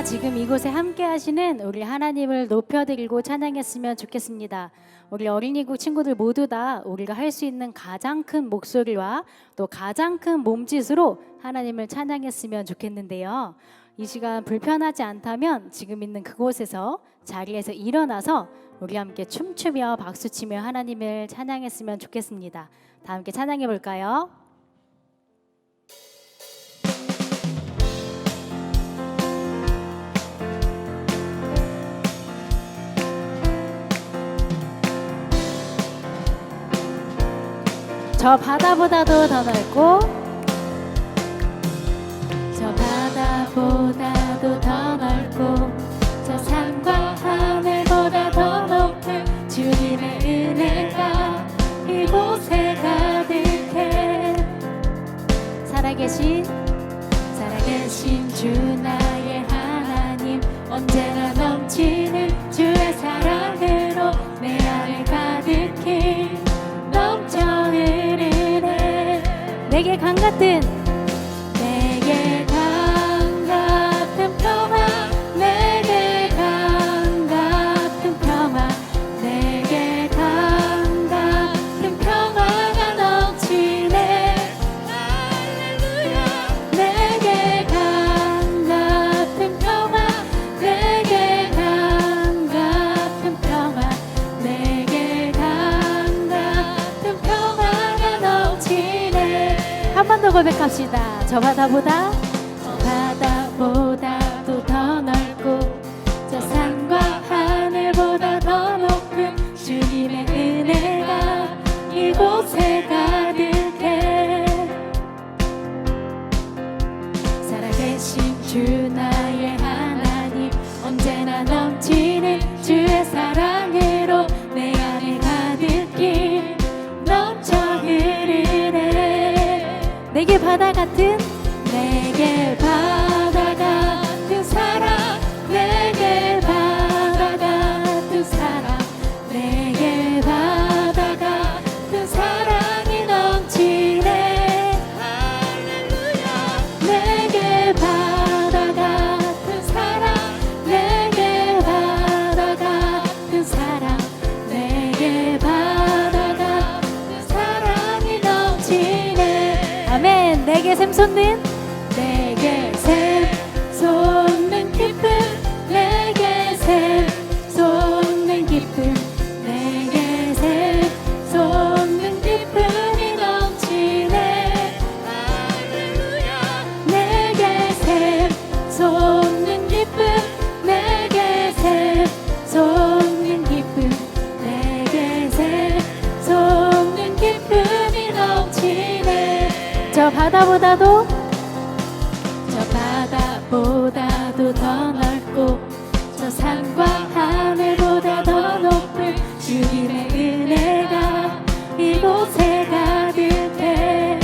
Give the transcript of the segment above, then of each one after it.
지금 이곳에 함께 하시는 우리 하나님을 높여드리고 찬양했으면 좋겠습니다. 우리 어린이국 친구들 모두 다 우리가 할 수 있는 가장 큰 목소리와 또 가장 큰 몸짓으로 하나님을 찬양했으면 좋겠는데요. 이 시간 불편하지 않다면 지금 있는 그곳에서 자리에서 일어나서 우리 함께 춤추며 박수치며 하나님을 찬양했으면 좋겠습니다. 다 함께 찬양해 볼까요? 저 바다보다도 더 넓고 저 바다보다도 더 넓고 저 산과 하늘보다 더 높은 주님의 은혜가 이곳에 가득해. 살아계신 주 나의 하나님, 언제나 넘치는 주의 사랑으로 내 안을 가득히 넘쳐 흐르네. 내게 강 같은 평화, 내게 강 같은 평화, 내게 강 같은 평화가 넘치네. 할렐루야. 내게 강 같은 평화, 내게 강 같은 평화, 내게 강 같은 평화가 넘치네. 한 번 더 고백합시다. 저 바다보다도 더 넓고 저 산과 하늘보다 더 높은 주님의 은혜가 이곳에 가득해. 살아계신 주 나의 하나님, 언제나 넘치는 주의 사랑으로 내 안에 가득히 넘쳐 흐르네. 내게 바다 같은 내게 바다 같은 사랑, 내게 바다 같은 사랑, 내게 바다 같은 사랑이 넘치네. 할렐루야. 내게 바다 같은 사랑, 내게 바다 같은 사랑, 내게 바다 같은 사랑이 넘치네. 아멘. 내게 샘 솟는 내게 샘 솟는 기쁨, 내게 샘 솟는 기쁨, 내게 샘 솟는 기쁨이 넘치네. 할렐루야. 내게 샘 솟는 기쁨, 내게 샘 솟는 기쁨, 내게 샘 솟는 기쁨이 넘치네. 저 바다보다도 더 넓고 저 산과 하늘보다 더 높은 주님의 은혜가 이곳에 가득해.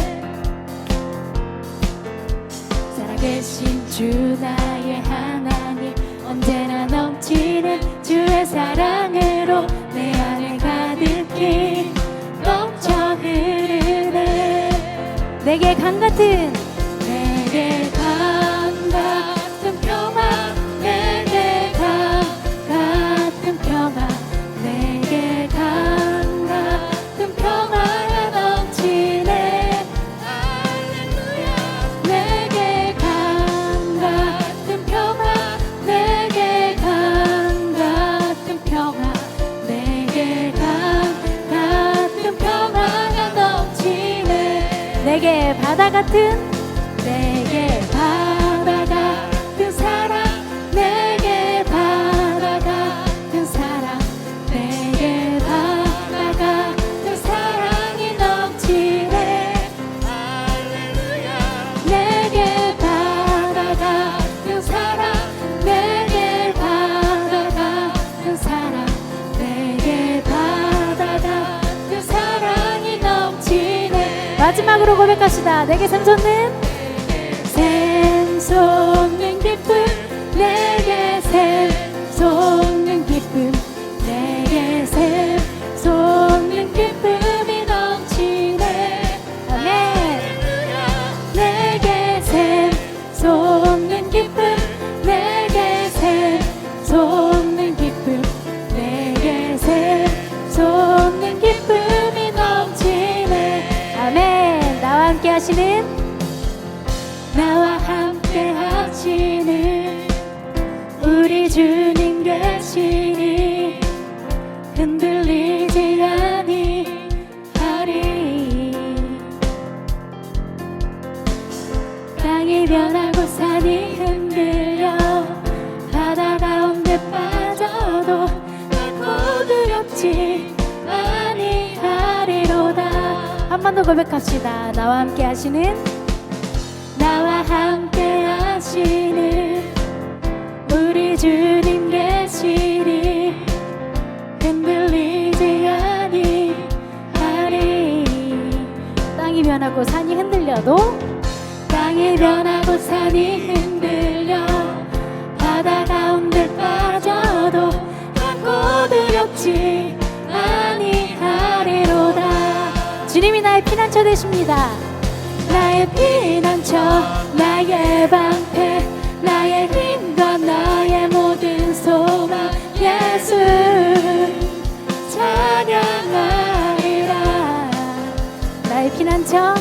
살아계신 주 나의 하나님, 언제나 넘치는 주의 사랑으로 내 안에 가득히 넘쳐 흐르네. 내게 강 같은 내게 강 같은 평화, 내게 강 같은 평화, 내게 강 같은 평화가 넘치네. 할렐루야. 내게 강 같은 평화, 내게 강 같은 평화, 내게 강 같은 평화가 넘치네. 내게 바다 같은 내게 바다 같은 사랑, 내게 바다 같은 사랑, 내게 바다 같은 사랑이 넘치네. 할렐루야. 내게 바다 같은 사랑, 내게 바다 같은 사랑, 내게 바다 같은 사랑이 넘치네. 마지막으로 고백합시다. 내게 샘 솟는 샘 솟는 기쁨, 내게 샘 솟는 기쁨, 내게 샘 솟는 기쁨이 넘치네. 아멘. 내게 샘 솟는 기쁨, 내게 하시는 나와 함께 하시는 우리 주님 계시니 흔들리지 아니하리. 땅이 변하고 산이 흔들려 바다 가운데 빠져도 결코 두렵지 아니하리로다. 한 번 더 고백합시다. 나와 함께 하시는 나와 함께 하시는 우리 주님 계시니 흔들리지 아니하리. 땅이 변하고 산이 흔들려도 땅이 변하고 산이 흔들려 바다 가운데 빠져도 결코 두렵지 아니하리로다. 주님이 나의 피난처 되십니다. 나의 피난처 나의 방패 나의 힘과 나의 모든 소망 예수 찬양하리라. 나의 피난처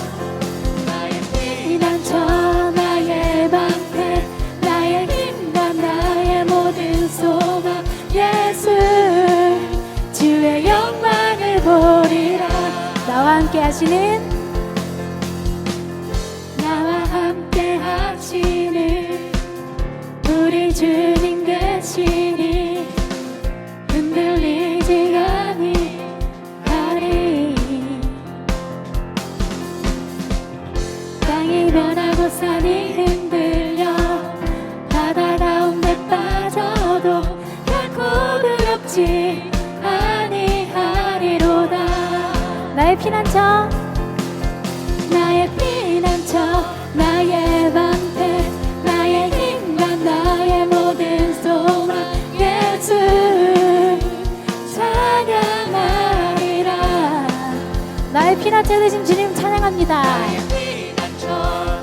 나의 방패 나의 힘과 나의 모든 소망 예수 주의 영광을 보리라. 나와 함께 하시는 나와 함께 하시는 우리 주님 계시니 흔들리지 아니하리. 땅이 변하고 산이 흔들려 바다 가운데 빠져도 결코 두렵지 아니하리로다. 나의 피난처 나의 피난처 나의 방패 나의 힘과 나의 모든 소망 예수 찬양하리라. 나의 피난처 되신 주님 찬양합니다.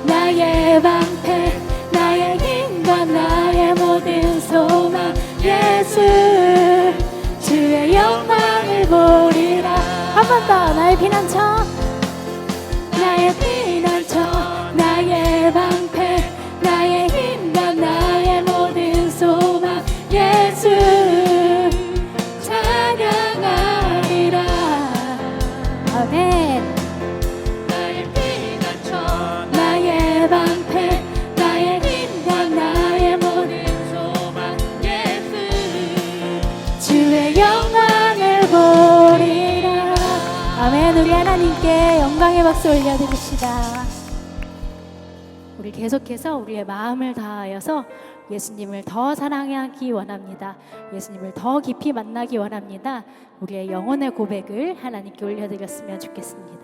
나의 방패 나의 힘과 나의 모든 소망 예수 주의 영광을 보리라. 한 번 더. 나의 피난처 나의 피난처 나의 방패 나의 힘과 나의 모든 소망 예수 찬양하리라. 아멘. 나의 피난처 나의 방패 나의 힘과 나의 모든 소망 예수 주의 영광을 보리라. 아멘. 우리 하나님께 영광의 박수 올려드립시다. 우리 계속해서 우리의 마음을 다하여서 예수님을 더 사랑하기 원합니다. 예수님을 더 깊이 만나기 원합니다. 우리의 영혼의 고백을 하나님께 올려드렸으면 좋겠습니다.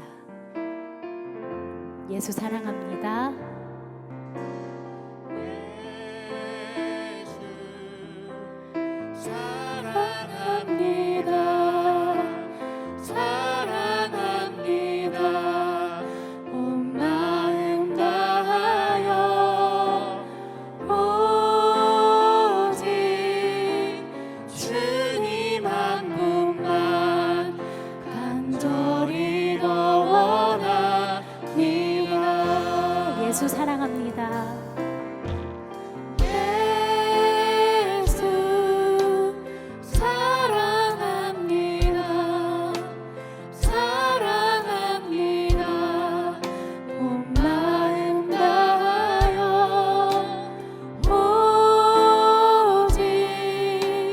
예수 사랑합니다. 예수 사랑합니다. 예수 사랑합니다. 사랑합니다. 온 마음 다하여 오직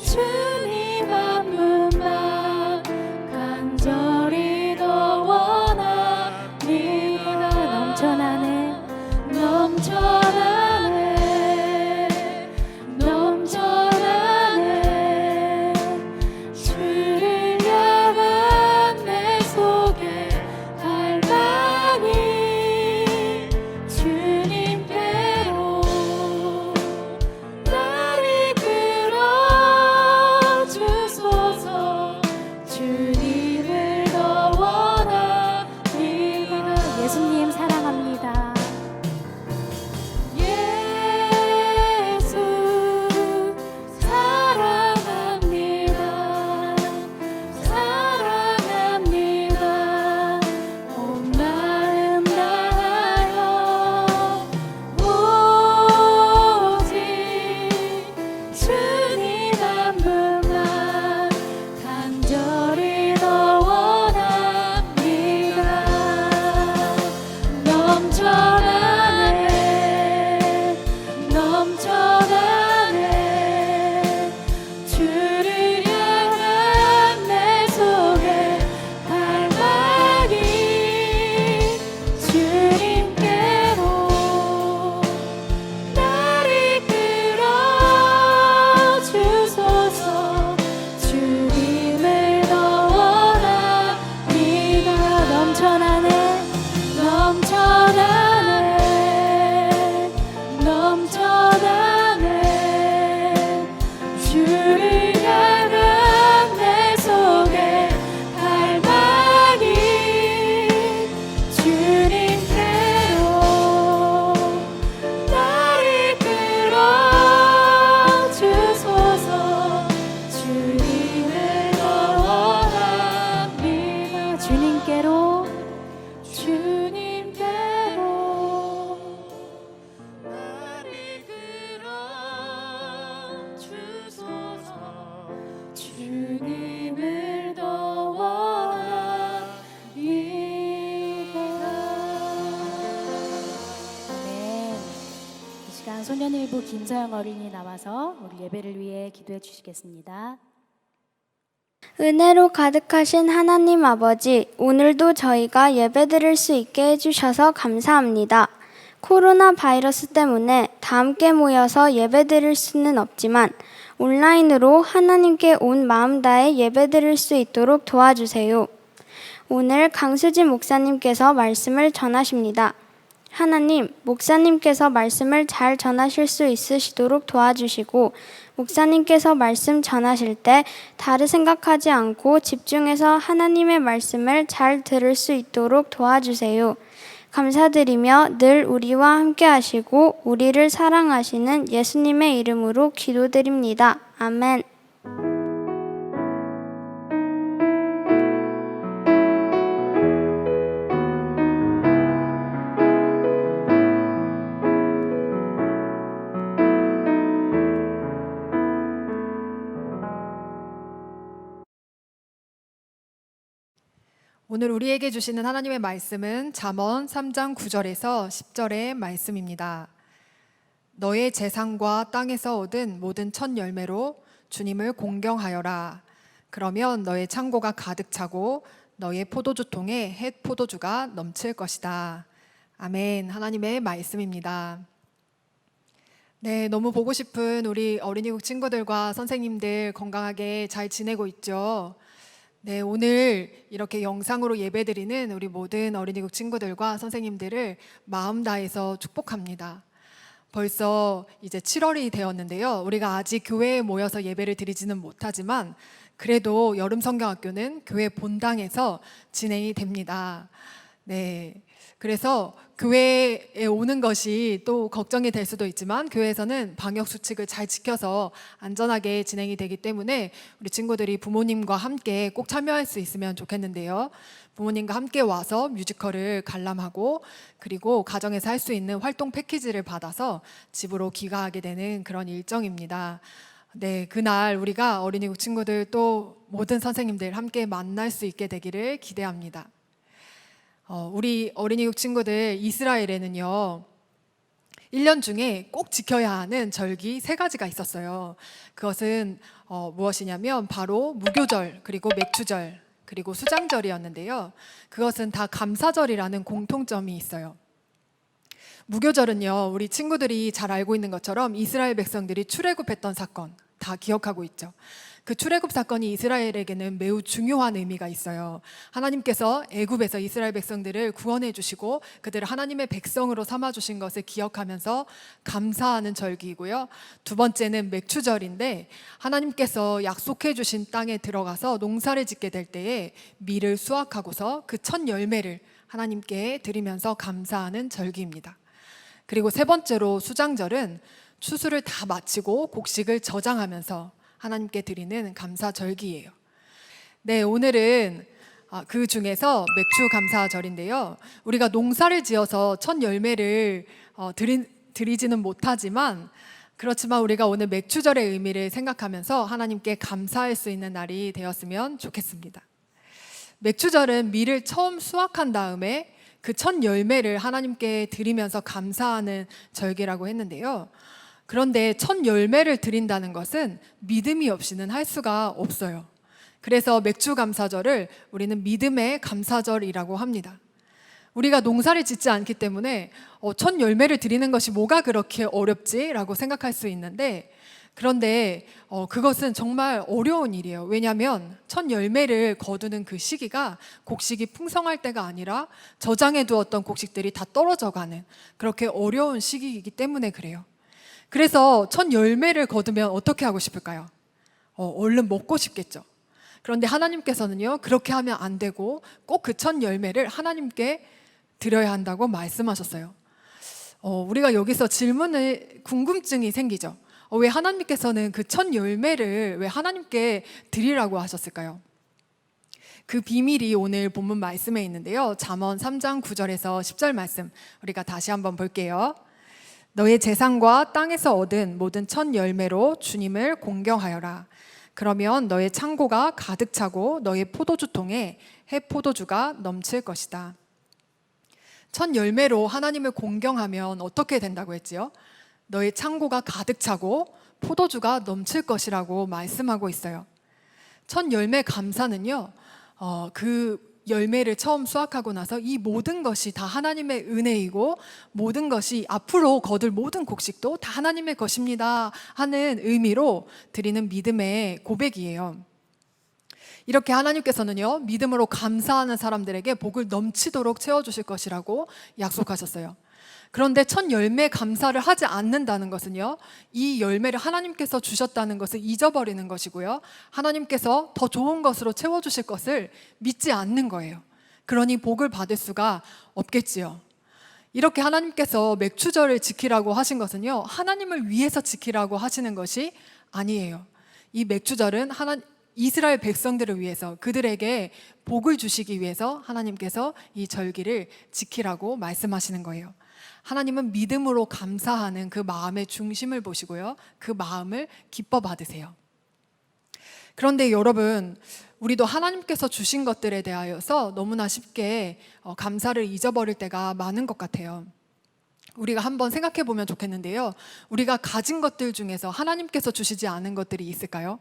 주님 한 분만 간절히 더 원합니다. 넘쳐나는 넘쳐나네 넘쳐나네 넘쳐나네 주를 향한 내 속에 갈망이 주님께로 나를 끌어 주소서 주님을 더 원합니다 주님께로 나를 끌어 주소서 주님을 더 원합니다. 네, 이 시간 소년일부 김서영 어린이 나와서 우리 예배를 위해 기도해 주시겠습니다. 은혜로 가득하신 하나님 아버지, 오늘도 저희가 예배드릴 수 있게 해주셔서 감사합니다. 코로나 바이러스 때문에 다 함께 모여서 예배드릴 수는 없지만 온라인으로 하나님께 온 마음 다해 예배드릴 수 있도록 도와주세요. 오늘 강수진 목사님께서 말씀을 전하십니다. 하나님, 목사님께서 말씀을 잘 전하실 수 있으시도록 도와주시고 목사님께서 말씀 전하실 때 다른 생각하지 않고 집중해서 하나님의 말씀을 잘 들을 수 있도록 도와주세요. 감사드리며 늘 우리와 함께 하시고 우리를 사랑하시는 예수님의 이름으로 기도드립니다. 아멘. 오늘 우리에게 주시는 하나님의 말씀은 잠언 3장 9절에서 10절의 말씀입니다. 너의 재산과 땅에서 얻은 모든 첫 열매로 주님을 공경하여라. 그러면 너의 창고가 가득 차고 너의 포도주통에 햇 포도주가 넘칠 것이다. 아멘. 하나님의 말씀입니다. 네, 너무 보고 싶은 우리 어린이국 친구들과 선생님들 건강하게 잘 지내고 있죠? 네, 오늘 이렇게 영상으로 예배드리는 우리 모든 어린이국 친구들과 선생님들을 마음 다해서 축복합니다. 벌써 이제 7월이 되었는데요. 우리가 아직 교회에 모여서 예배를 드리지는 못하지만 그래도 여름 성경학교는 교회 본당에서 진행이 됩니다. 네, 그래서 교회에 오는 것이 또 걱정이 될 수도 있지만 교회에서는 방역 수칙을 잘 지켜서 안전하게 진행이 되기 때문에 우리 친구들이 부모님과 함께 꼭 참여할 수 있으면 좋겠는데요. 부모님과 함께 와서 뮤지컬을 관람하고 그리고 가정에서 할 수 있는 활동 패키지를 받아서 집으로 귀가하게 되는 그런 일정입니다. 네, 그날 우리가 어린이국 친구들 또 모든 선생님들 함께 만날 수 있게 되기를 기대합니다. 우리 어린이국 친구들 이스라엘에는요 1년 중에 꼭 지켜야 하는 절기 3가지가 있었어요. 그것은 무엇이냐면 바로 무교절, 그리고 맥주절, 그리고 수장절이었는데요. 그것은 다 감사절이라는 공통점이 있어요. 무교절은요, 우리 친구들이 잘 알고 있는 것처럼 이스라엘 백성들이 출애굽했던 사건 다 기억하고 있죠. 그 출애굽 사건이 이스라엘에게는 매우 중요한 의미가 있어요. 하나님께서 애굽에서 이스라엘 백성들을 구원해 주시고 그들을 하나님의 백성으로 삼아 주신 것을 기억하면서 감사하는 절기이고요. 두 번째는 맥추절인데 하나님께서 약속해 주신 땅에 들어가서 농사를 짓게 될 때에 밀을 수확하고서 그 첫 열매를 하나님께 드리면서 감사하는 절기입니다. 그리고 세 번째로 수장절은 추수를 다 마치고 곡식을 저장하면서 하나님께 드리는 감사절기예요. 네, 오늘은 그 중에서 맥주 감사절인데요. 우리가 농사를 지어서 첫 열매를 드리지는 못하지만 그렇지만 우리가 오늘 맥주절의 의미를 생각하면서 하나님께 감사할 수 있는 날이 되었으면 좋겠습니다. 맥주절은 밀을 처음 수확한 다음에 그 첫 열매를 하나님께 드리면서 감사하는 절기라고 했는데요. 그런데 첫 열매를 드린다는 것은 믿음이 없이는 할 수가 없어요. 그래서 맥주 감사절을 우리는 믿음의 감사절이라고 합니다. 우리가 농사를 짓지 않기 때문에 첫 열매를 드리는 것이 뭐가 그렇게 어렵지라고 생각할 수 있는데 그런데 그것은 정말 어려운 일이에요. 왜냐하면 첫 열매를 거두는 그 시기가 곡식이 풍성할 때가 아니라 저장해 두었던 곡식들이 다 떨어져 가는 그렇게 어려운 시기이기 때문에 그래요. 그래서 첫 열매를 거두면 어떻게 하고 싶을까요? 얼른 먹고 싶겠죠. 그런데 하나님께서는요, 그렇게 하면 안 되고 꼭 그 첫 열매를 하나님께 드려야 한다고 말씀하셨어요. 우리가 여기서 궁금증이 생기죠. 왜 하나님께서는 그 첫 열매를 왜 하나님께 드리라고 하셨을까요? 그 비밀이 오늘 본문 말씀에 있는데요. 잠언 3장 9절에서 10절 말씀 우리가 다시 한번 볼게요. 너의 재산과 땅에서 얻은 모든 첫 열매로 주님을 공경하여라. 그러면 너의 창고가 가득 차고 너의 포도주 통에 해 포도주가 넘칠 것이다. 첫 열매로 하나님을 공경하면 어떻게 된다고 했지요? 너의 창고가 가득 차고 포도주가 넘칠 것이라고 말씀하고 있어요. 첫 열매 감사는요, 그 열매를 처음 수확하고 나서 이 모든 것이 다 하나님의 은혜이고 모든 것이 앞으로 거둘 모든 곡식도 다 하나님의 것입니다 하는 의미로 드리는 믿음의 고백이에요. 이렇게 하나님께서는요, 믿음으로 감사하는 사람들에게 복을 넘치도록 채워주실 것이라고 약속하셨어요. 그런데 첫 열매 감사를 하지 않는다는 것은요, 이 열매를 하나님께서 주셨다는 것을 잊어버리는 것이고요, 하나님께서 더 좋은 것으로 채워주실 것을 믿지 않는 거예요. 그러니 복을 받을 수가 없겠지요. 이렇게 하나님께서 맥추절을 지키라고 하신 것은요, 하나님을 위해서 지키라고 하시는 것이 아니에요. 이 맥추절은 이스라엘 백성들을 위해서, 그들에게 복을 주시기 위해서 하나님께서 이 절기를 지키라고 말씀하시는 거예요. 하나님은 믿음으로 감사하는 그 마음의 중심을 보시고요, 그 마음을 기뻐 받으세요. 그런데 여러분, 우리도 하나님께서 주신 것들에 대하여서 너무나 쉽게 감사를 잊어버릴 때가 많은 것 같아요. 우리가 한번 생각해 보면 좋겠는데요, 우리가 가진 것들 중에서 하나님께서 주시지 않은 것들이 있을까요?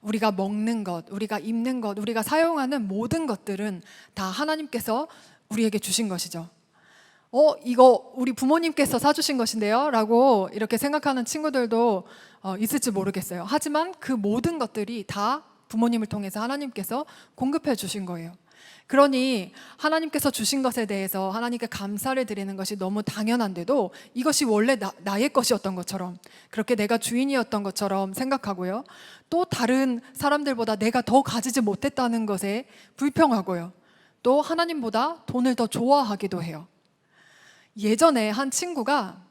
우리가 먹는 것, 우리가 입는 것, 우리가 사용하는 모든 것들은 다 하나님께서 우리에게 주신 것이죠. 이거 우리 부모님께서 사주신 것인데요 라고 이렇게 생각하는 친구들도 있을지 모르겠어요. 하지만 그 모든 것들이 다 부모님을 통해서 하나님께서 공급해 주신 거예요. 그러니 하나님께서 주신 것에 대해서 하나님께 감사를 드리는 것이 너무 당연한데도 이것이 원래 나의 것이었던 것처럼, 그렇게 내가 주인이었던 것처럼 생각하고요, 또 다른 사람들보다 내가 더 가지지 못했다는 것에 불평하고요, 또 하나님보다 돈을 더 좋아하기도 해요. 예전에 한 친구가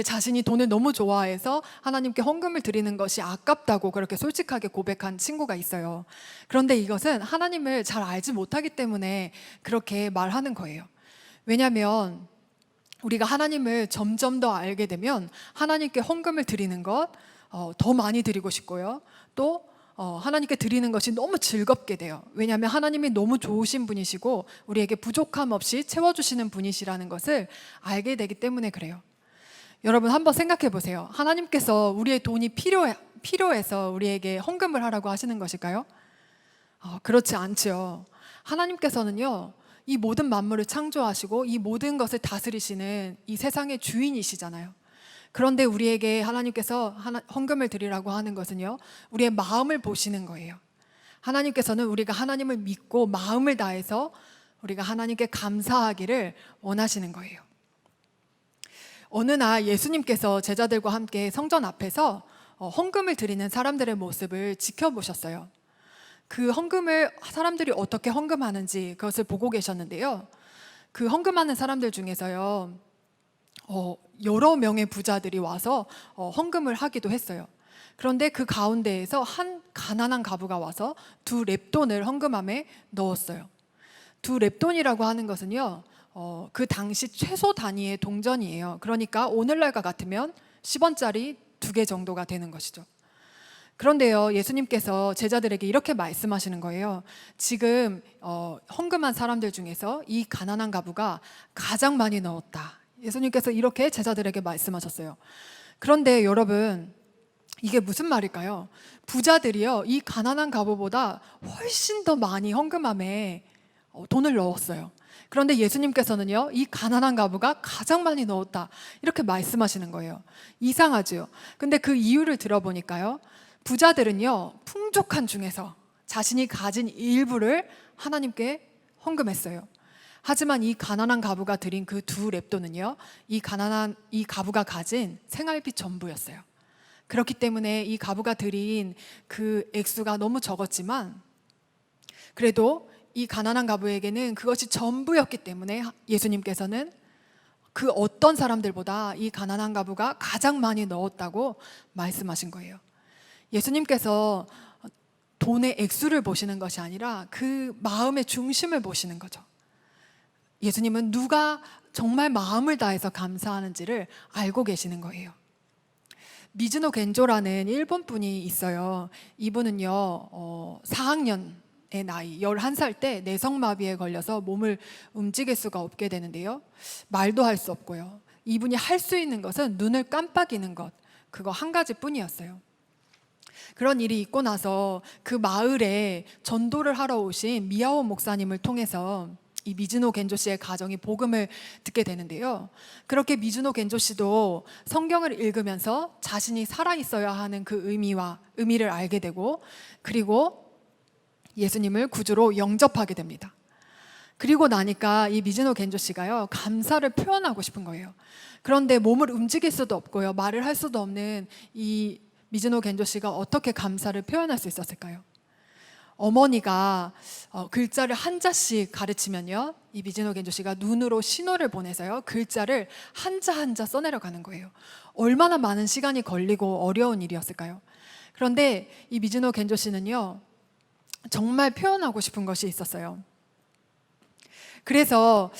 자신이 돈을 너무 좋아해서 하나님께 헌금을 드리는 것이 아깝다고 그렇게 솔직하게 고백한 친구가 있어요. 그런데 이것은 하나님을 잘 알지 못하기 때문에 그렇게 말하는 거예요. 왜냐하면 우리가 하나님을 점점 더 알게 되면 하나님께 헌금을 드리는 것 더 많이 드리고 싶고요, 또 하나님께 드리는 것이 너무 즐겁게 돼요. 왜냐하면 하나님이 너무 좋으신 분이시고 우리에게 부족함 없이 채워주시는 분이시라는 것을 알게 되기 때문에 그래요. 여러분, 한번 생각해 보세요. 하나님께서 우리의 돈이 필요해서 우리에게 헌금을 하라고 하시는 것일까요? 그렇지 않죠. 하나님께서는요, 이 모든 만물을 창조하시고 이 모든 것을 다스리시는 이 세상의 주인이시잖아요. 그런데 우리에게 하나님께서 헌금을 드리라고 하는 것은요, 우리의 마음을 보시는 거예요. 하나님께서는 우리가 하나님을 믿고 마음을 다해서 우리가 하나님께 감사하기를 원하시는 거예요. 어느 날 예수님께서 제자들과 함께 성전 앞에서 헌금을 드리는 사람들의 모습을 지켜보셨어요. 그 헌금을 사람들이 어떻게 헌금하는지 그것을 보고 계셨는데요, 그 헌금하는 사람들 중에서요, 여러 명의 부자들이 와서 헌금을 하기도 했어요. 그런데 그 가운데에서 한 가난한 가부가 와서 2렙돈을 헌금함에 넣었어요. 2렙돈이라고 하는 것은요, 그 당시 최소 단위의 동전이에요. 그러니까 오늘날과 같으면 10원짜리 2개 정도가 되는 것이죠. 그런데요, 예수님께서 제자들에게 이렇게 말씀하시는 거예요. 지금 헌금한 사람들 중에서 이 가난한 가부가 가장 많이 넣었다. 예수님께서 이렇게 제자들에게 말씀하셨어요. 그런데 여러분, 이게 무슨 말일까요? 부자들이요, 이 가난한 가부보다 훨씬 더 많이 헌금함에 돈을 넣었어요. 그런데 예수님께서는요, 이 가난한 가부가 가장 많이 넣었다, 이렇게 말씀하시는 거예요. 이상하죠. 근데 그 이유를 들어보니까요, 부자들은요, 풍족한 중에서 자신이 가진 일부를 하나님께 헌금했어요. 하지만 이 가난한 가부가 드린 그 두 렙돈은요, 이 가부가 가진 생활비 전부였어요. 그렇기 때문에 이 가부가 드린 그 액수가 너무 적었지만, 그래도 이 가난한 가부에게는 그것이 전부였기 때문에 예수님께서는 그 어떤 사람들보다 이 가난한 가부가 가장 많이 넣었다고 말씀하신 거예요. 예수님께서 돈의 액수를 보시는 것이 아니라 그 마음의 중심을 보시는 거죠. 예수님은 누가 정말 마음을 다해서 감사하는지를 알고 계시는 거예요. 미즈노 겐조라는 일본 분이 있어요. 이분은요, 4학년의 나이, 11살 때 내성마비에 걸려서 몸을 움직일 수가 없게 되는데요. 말도 할 수 없고요. 이분이 할 수 있는 것은 눈을 깜빡이는 것, 그거 한 가지뿐이었어요. 그런 일이 있고 나서 그 마을에 전도를 하러 오신 미야오 목사님을 통해서 이 미즈노 겐조 씨의 가정이 복음을 듣게 되는데요. 그렇게 미즈노 겐조 씨도 성경을 읽으면서 자신이 살아 있어야 하는 그 의미를 알게 되고, 그리고 예수님을 구주로 영접하게 됩니다. 그리고 나니까 이 미즈노 겐조 씨가요, 감사를 표현하고 싶은 거예요. 그런데 몸을 움직일 수도 없고요, 말을 할 수도 없는 이 미즈노 겐조 씨가 어떻게 감사를 표현할 수 있었을까요? 어머니가 글자를 한자씩 가르치면요, 이 미즈노 겐조 씨가 눈으로 신호를 보내서요, 글자를 한자 한자 써내려가는 거예요. 얼마나 많은 시간이 걸리고 어려운 일이었을까요? 그런데 이 미즈노 겐조 씨는요, 정말 표현하고 싶은 것이 있었어요. 그래서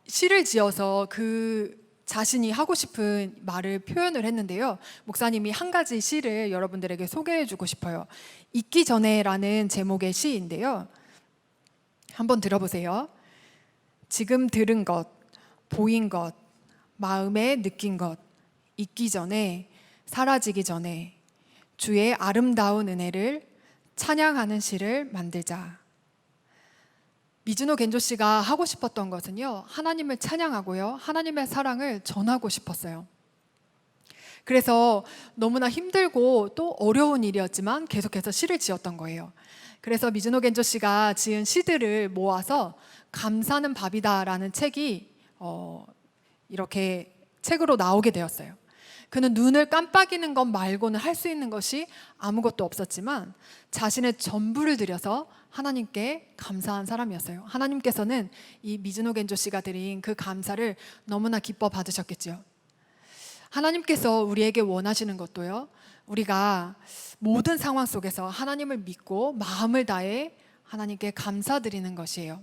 시를 지어서 그 자신이 하고 싶은 말을 표현을 했는데요. 목사님이 한 가지 시를 여러분들에게 소개해 주고 싶어요. 잊기 전에라는 제목의 시인데요. 한번 들어보세요. 지금 들은 것, 보인 것, 마음에 느낀 것, 잊기 전에, 사라지기 전에 주의 아름다운 은혜를 찬양하는 시를 만들자. 미즈노 겐조 씨가 하고 싶었던 것은요, 하나님을 찬양하고요, 하나님의 사랑을 전하고 싶었어요. 그래서 너무나 힘들고 또 어려운 일이었지만 계속해서 시를 지었던 거예요. 그래서 미즈노 겐조 씨가 지은 시들을 모아서 감사는 밥이다라는 책이 이렇게 책으로 나오게 되었어요. 그는 눈을 깜빡이는 것 말고는 할 수 있는 것이 아무것도 없었지만 자신의 전부를 들여서 하나님께 감사한 사람이었어요. 하나님께서는 이 미즈노 겐조 씨가 드린 그 감사를 너무나 기뻐 받으셨겠지요. 하나님께서 우리에게 원하시는 것도요, 우리가 모든 상황 속에서 하나님을 믿고 마음을 다해 하나님께 감사드리는 것이에요.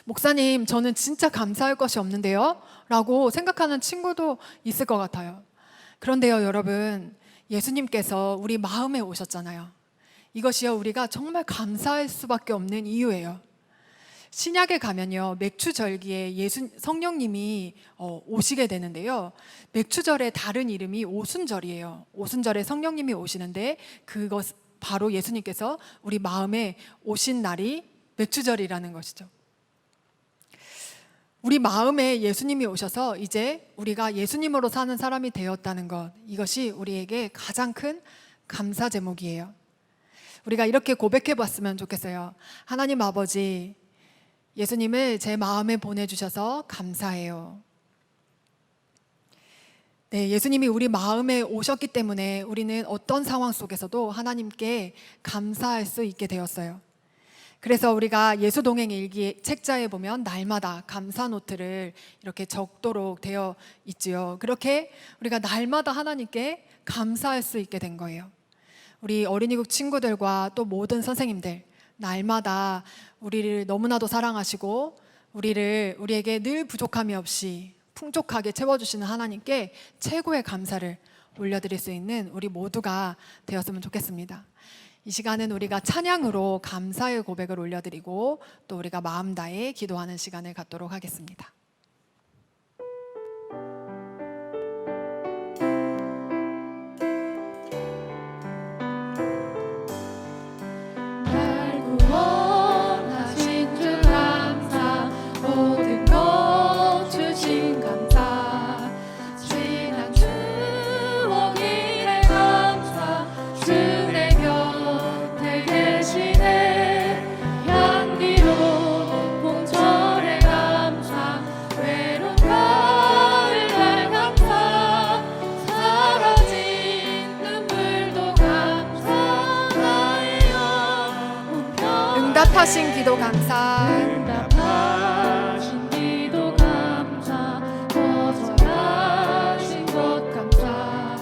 목사님, 저는 진짜 감사할 것이 없는데요? 라고 생각하는 친구도 있을 것 같아요. 그런데요, 여러분, 예수님께서 우리 마음에 오셨잖아요. 이것이요, 우리가 정말 감사할 수밖에 없는 이유예요. 신약에 가면요, 맥추절기에 성령님이 오시게 되는데요, 맥추절의 다른 이름이 오순절이에요. 오순절에 성령님이 오시는데 그것 바로 예수님께서 우리 마음에 오신 날이 맥추절이라는 것이죠. 우리 마음에 예수님이 오셔서 이제 우리가 예수님으로 사는 사람이 되었다는 것, 이것이 우리에게 가장 큰 감사 제목이에요. 우리가 이렇게 고백해 봤으면 좋겠어요. 하나님 아버지, 예수님을 제 마음에 보내주셔서 감사해요. 네, 예수님이 우리 마음에 오셨기 때문에 우리는 어떤 상황 속에서도 하나님께 감사할 수 있게 되었어요. 그래서 우리가 예수동행 일기 책자에 보면 날마다 감사 노트를 이렇게 적도록 되어 있지요. 그렇게 우리가 날마다 하나님께 감사할 수 있게 된 거예요. 우리 어린이국 친구들과 또 모든 선생님들, 날마다 우리를 너무나도 사랑하시고 우리에게 늘 부족함이 없이 풍족하게 채워주시는 하나님께 최고의 감사를 올려드릴 수 있는 우리 모두가 되었으면 좋겠습니다. 이 시간은 우리가 찬양으로 감사의 고백을 올려드리고 또 우리가 마음 다해 기도하는 시간을 갖도록 하겠습니다. 날 구원하신 기도 감사. 응답하신 기도 감사, 거절하신 것 감사,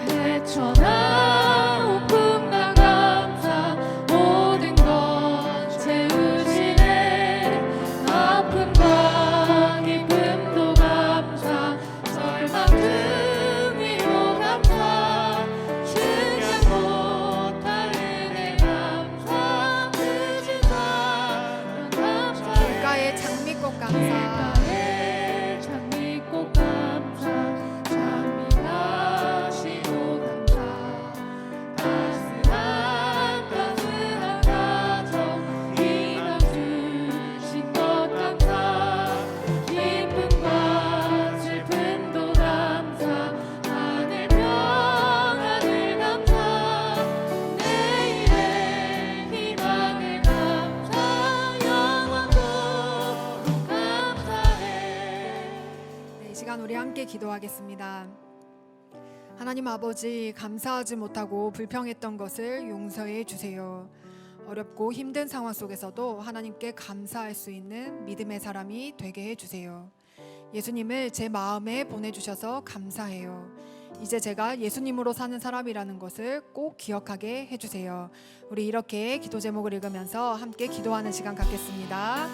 헤쳐나온 풍랑 감사, 모든 것 채우시네. 아픔과 기쁨도 감사, 절망 그 위로 감사, 측량 못할 은혜 감사, 크신 사랑 감사, 길가의 장미꽃 감사. 길가의 장미꽃 감사, 장미하시고 감사, 따스한 가정 희망 주신 것 감사, 기쁨과 슬픔도 감사, 하늘 평안을 감사, 내일의 희망을 감사, 영원토록 감사해. 네, 이 시간 우리 함께 기도하겠습니다. 하나님 아버지, 감사하지 못하고 불평했던 것을 용서해 주세요. 어렵고 힘든 상황 속에서도 하나님께 감사할 수 있는 믿음의 사람이 되게 해 주세요. 예수님을 제 마음에 보내주셔서 감사해요. 이제 제가 예수님으로 사는 사람이라는 것을 꼭 기억하게 해주세요. 우리 이렇게 기도 제목을 읽으면서 함께 기도하는 시간 갖겠습니다.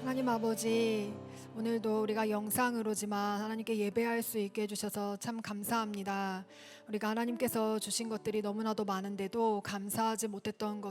하나님 아버지, 오늘도 우리가 영상으로지만 하나님께 예배할 수 있게 해주셔서 참 감사합니다. 우리가 하나님께서 주신 것들이 너무나도 많은데도 감사하지 못했던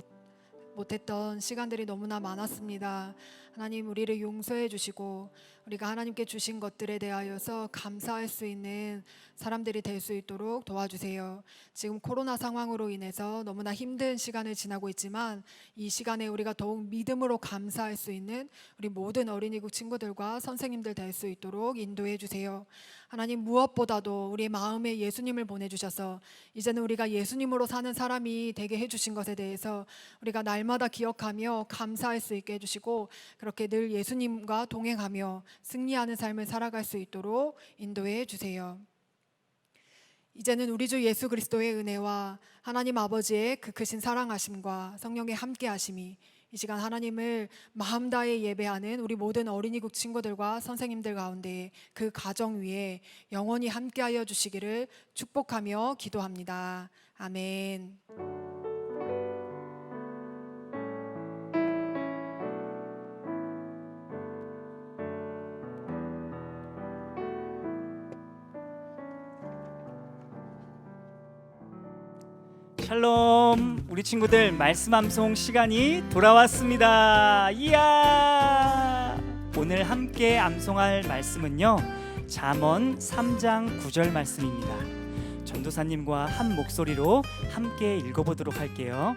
시간들이 너무나 많았습니다. 하나님, 우리를 용서해 주시고 우리가 하나님께 주신 것들에 대하여서 감사할 수 있는 사람들이 될 수 있도록 도와주세요. 지금 코로나 상황으로 인해서 너무나 힘든 시간을 지나고 있지만 이 시간에 우리가 더욱 믿음으로 감사할 수 있는 우리 모든 어린이국 친구들과 선생님들 될 수 있도록 인도해 주세요. 하나님, 무엇보다도 우리 마음에 예수님을 보내주셔서 이제는 우리가 예수님으로 사는 사람이 되게 해주신 것에 대해서 우리가 날마다 기억하며 감사할 수 있게 해주시고 그렇게 늘 예수님과 동행하며 승리하는 삶을 살아갈 수 있도록 인도해 주세요. 이제는 우리 주 예수 그리스도의 은혜와 하나님 아버지의 그 크신 사랑하심과 성령의 함께하심이 이 시간 하나님을 마음 다해 예배하는 우리 모든 어린이국 친구들과 선생님들 가운데 그 가정 위에 영원히 함께하여 주시기를 축복하며 기도합니다. 아멘. 샬롬, 우리 친구들 말씀 암송 시간이 돌아왔습니다. 이야! 오늘 함께 암송할 말씀은요, 잠언 3장 9절 말씀입니다. 전도사님과 한 목소리로 함께 읽어보도록 할게요.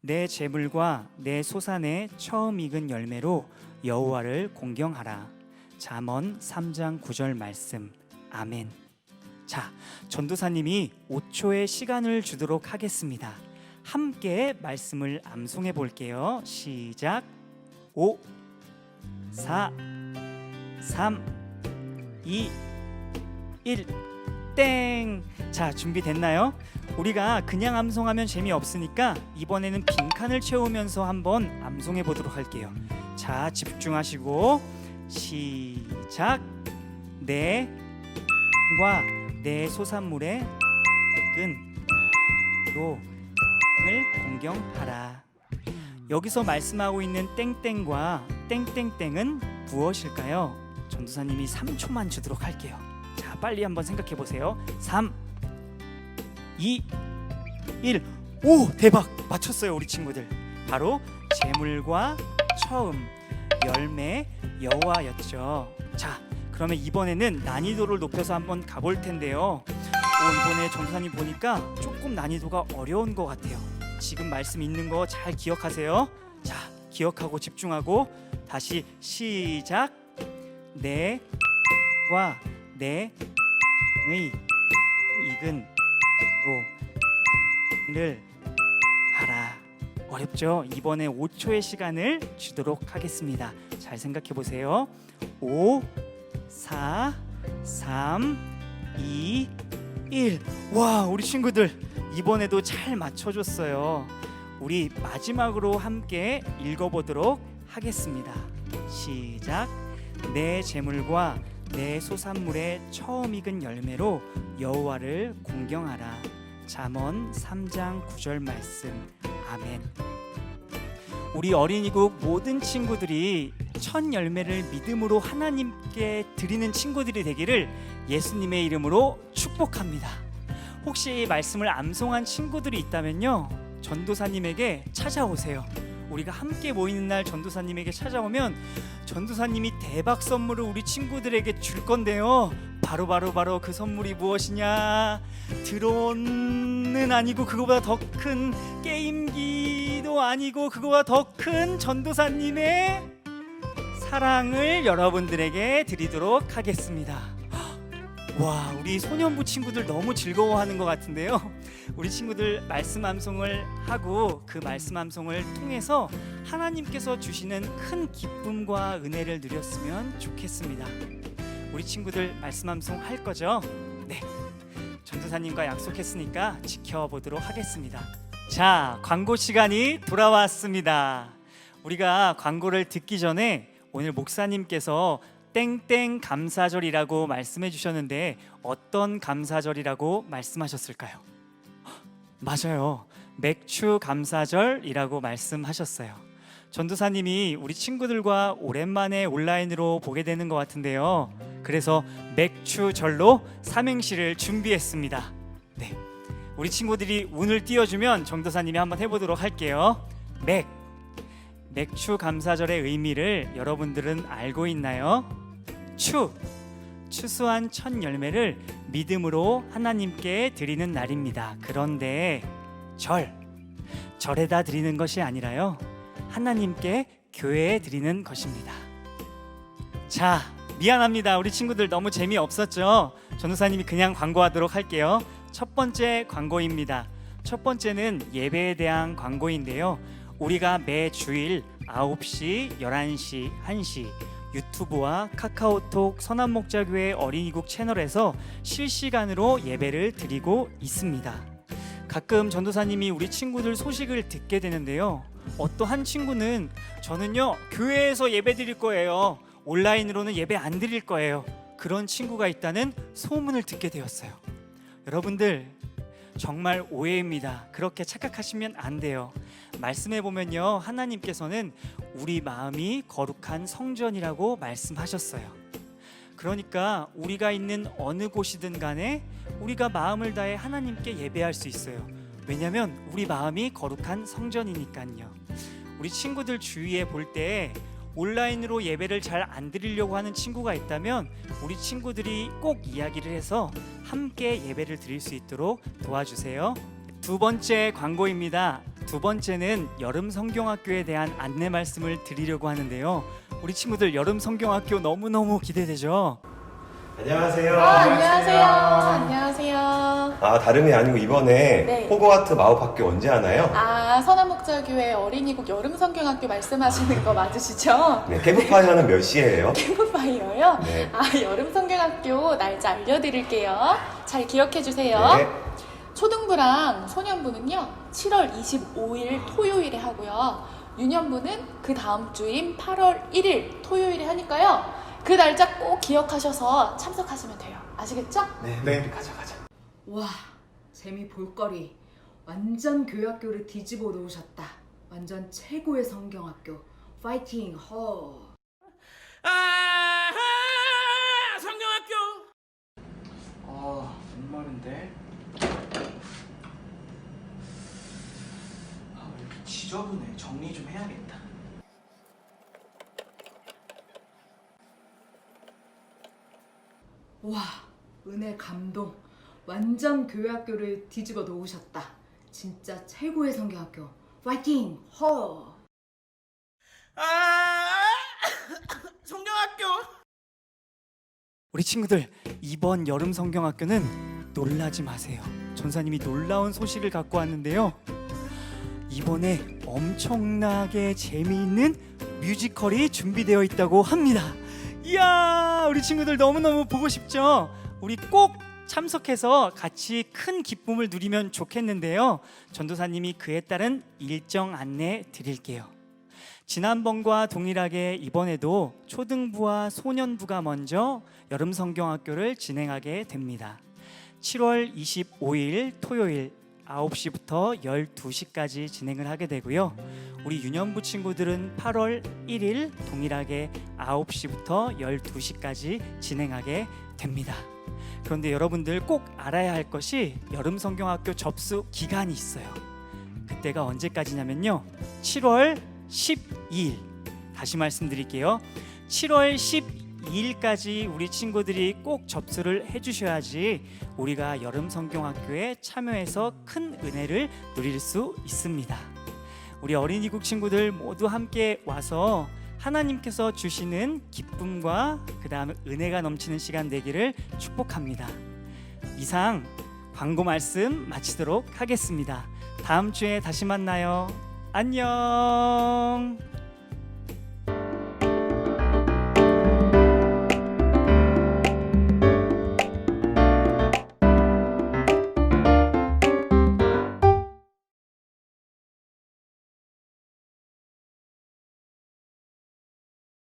내 재물과 내 소산의 처음 익은 열매로 여호와를 공경하라. 잠언 3장 9절 말씀. 아멘. 자, 전도사님이 5초의 시간을 주도록 하겠습니다. 함께 말씀을 암송해 볼게요. 시작. 5, 4, 3, 2, 1, 땡. 자, 준비됐나요? 우리가 그냥 암송하면 재미없으니까 이번에는 빈칸을 채우면서 한번 암송해 보도록 할게요. 자, 집중하시고 시작. 내과 내 소산물의 끈로 을 공경하라. 여기서 말씀하고 있는 땡땡과 땡땡땡은 무엇일까요? 전도사님이 3초만 주도록 할게요. 자, 빨리 한번 생각해 보세요. 3, 2, 1. 오, 대박! 맞췄어요, 우리 친구들. 바로 재물과 처음, 열매, 여호와였죠. 자, 그러면 이번에는 난이도를 높여서 한번 가볼 텐데요. 이번에 전도사님 보니까 조금 조금 난이도가 어려운 것 같아요. 지금 말씀 있는 거 잘 기억하세요. 자, 기억하고 집중하고 다시 시작. 내과 내의 익은 를 하라. 어렵죠? 이번에 5초의 시간을 주도록 하겠습니다. 잘 생각해 보세요. 5, 4, 3, 2, 1. 와, 우리 친구들 이번에도 잘 맞춰줬어요. 우리 마지막으로 함께 읽어보도록 하겠습니다. 시작. 내 재물과 내 소산물의 처음 익은 열매로 여호와를 공경하라. 잠언 3장 9절 말씀. 아멘. 우리 어린이국 모든 친구들이 첫 열매를 믿음으로 하나님께 드리는 친구들이 되기를 예수님의 이름으로 축복합니다. 혹시 이 말씀을 암송한 친구들이 있다면요, 전도사님에게 찾아오세요. 우리가 함께 모이는 날 전도사님에게 찾아오면 전도사님이 대박 선물을 우리 친구들에게 줄 건데요, 바로 그 선물이 무엇이냐? 드론은 아니고 그거보다 더 큰 게임기도 아니고 그거보다 더 큰 전도사님의 사랑을 여러분들에게 드리도록 하겠습니다. 와, 우리 소년부 친구들 너무 즐거워하는 것 같은데요. 우리 친구들 말씀 암송을 하고 그 말씀 암송을 통해서 하나님께서 주시는 큰 기쁨과 은혜를 누렸으면 좋겠습니다. 우리 친구들 말씀 암송 할 거죠? 네, 전도사님과 약속했으니까 지켜보도록 하겠습니다. 자, 광고 시간이 돌아왔습니다. 우리가 광고를 듣기 전에 오늘 목사님께서 땡땡 감사절이라고 말씀해 주셨는데 어떤 감사절이라고 말씀하셨을까요? 맞아요, 맥주 감사절이라고 말씀하셨어요. 전도사님이 우리 친구들과 오랜만에 온라인으로 보게 되는 것 같은데요, 그래서 맥주절로 삼행시를 준비했습니다. 네, 우리 친구들이 운을 띄워주면 전도사님이 한번 해보도록 할게요. 맥주 감사절의 의미를 여러분들은 알고 있나요? 추수한 첫 열매를 믿음으로 하나님께 드리는 날입니다. 그런데 절에다 드리는 것이 아니라요, 하나님께 교회에 드리는 것입니다. 자, 미안합니다. 우리 친구들 너무 재미없었죠? 전도사님이 그냥 광고하도록 할게요. 첫 번째 광고입니다. 첫 번째는 예배에 대한 광고인데요, 우리가 매주일 9시, 11시, 1시 유튜브와 카카오톡 선한목자교회 어린이국 채널에서 실시간으로 예배를 드리고 있습니다. 가끔 전도사님이 우리 친구들 소식을 듣게 되는데요, 어떠한 친구는 저는요 교회에서 예배 드릴 거예요, 온라인으로는 예배 안 드릴 거예요, 그런 친구가 있다는 소문을 듣게 되었어요. 여러분들 정말 오해입니다. 그렇게 착각하시면 안 돼요. 말씀해 보면요, 하나님께서는 우리 마음이 거룩한 성전이라고 말씀하셨어요. 그러니까 우리가 있는 어느 곳이든 간에 우리가 마음을 다해 하나님께 예배할 수 있어요. 왜냐하면 우리 마음이 거룩한 성전이니까요. 우리 친구들 주위에 볼 때 온라인으로 예배를 잘 안 드리려고 하는 친구가 있다면 우리 친구들이 꼭 이야기를 해서 함께 예배를 드릴 수 있도록 도와주세요. 두 번째 광고입니다. 두 번째는 여름 성경학교에 대한 안내 말씀을 드리려고 하는데요, 우리 친구들 여름 성경학교 너무너무 기대되죠? 안녕하세요. 안녕하세요. 안녕하세요. 다름이 아니고 이번에 네. 호거와트 마법학교 언제 하나요? 선한목자교회 어린이국 여름성경학교 말씀하시는 거 맞으시죠? 네, 캠프파이어는 몇 시예요? 캠프파이어요? 네. 여름성경학교 날짜 알려드릴게요. 잘 기억해주세요. 네. 초등부랑 소년부는요 7월 25일 토요일에 하고요, 유년부는 그 다음 주인 8월 1일 토요일에 하니까요, 그 날짜 꼭 기억하셔서 참석하시면 돼요. 아시겠죠? 네. 가자. 와, 재미 볼거리. 완전 교회학교를 뒤집어 놓으셨다. 완전 최고의 성경학교. 파이팅 허. 성경학교. 목마른데. 왜 이렇게 지저분해. 정리 좀 해야겠다. 와, 은혜 감동. 완전 교회 학교를 뒤집어 놓으셨다. 진짜 최고의 성경학교. 파이팅! 허! 성경학교. 우리 친구들, 이번 여름 성경학교는 놀라지 마세요. 전사님이 놀라운 소식을 갖고 왔는데요. 이번에 엄청나게 재미있는 뮤지컬이 준비되어 있다고 합니다. 이야, 우리 친구들 너무너무 보고 싶죠? 우리 꼭 참석해서 같이 큰 기쁨을 누리면 좋겠는데요. 전도사님이 그에 따른 일정 안내 드릴게요. 지난번과 동일하게 이번에도 초등부와 소년부가 먼저 여름 성경학교를 진행하게 됩니다. 7월 25일 토요일 9시부터 12시까지 진행을 하게 되고요. 우리 유년부 친구들은 8월 1일 동일하게 9시부터 12시까지 진행하게 됩니다. 그런데 여러분들 꼭 알아야 할 것이 여름 성경학교 접수 기간이 있어요. 그때가 언제까지냐면요, 7월 12일. 다시 말씀드릴게요. 7월 12일까지 우리 친구들이 꼭 접수를 해주셔야지 우리가 여름 성경학교에 참여해서 큰 은혜를 누릴 수 있습니다. 우리 어린이국 친구들 모두 함께 와서 하나님께서 주시는 기쁨과 그 다음에 은혜가 넘치는 시간 되기를 축복합니다. 이상 광고 말씀 마치도록 하겠습니다. 다음 주에 다시 만나요. 안녕.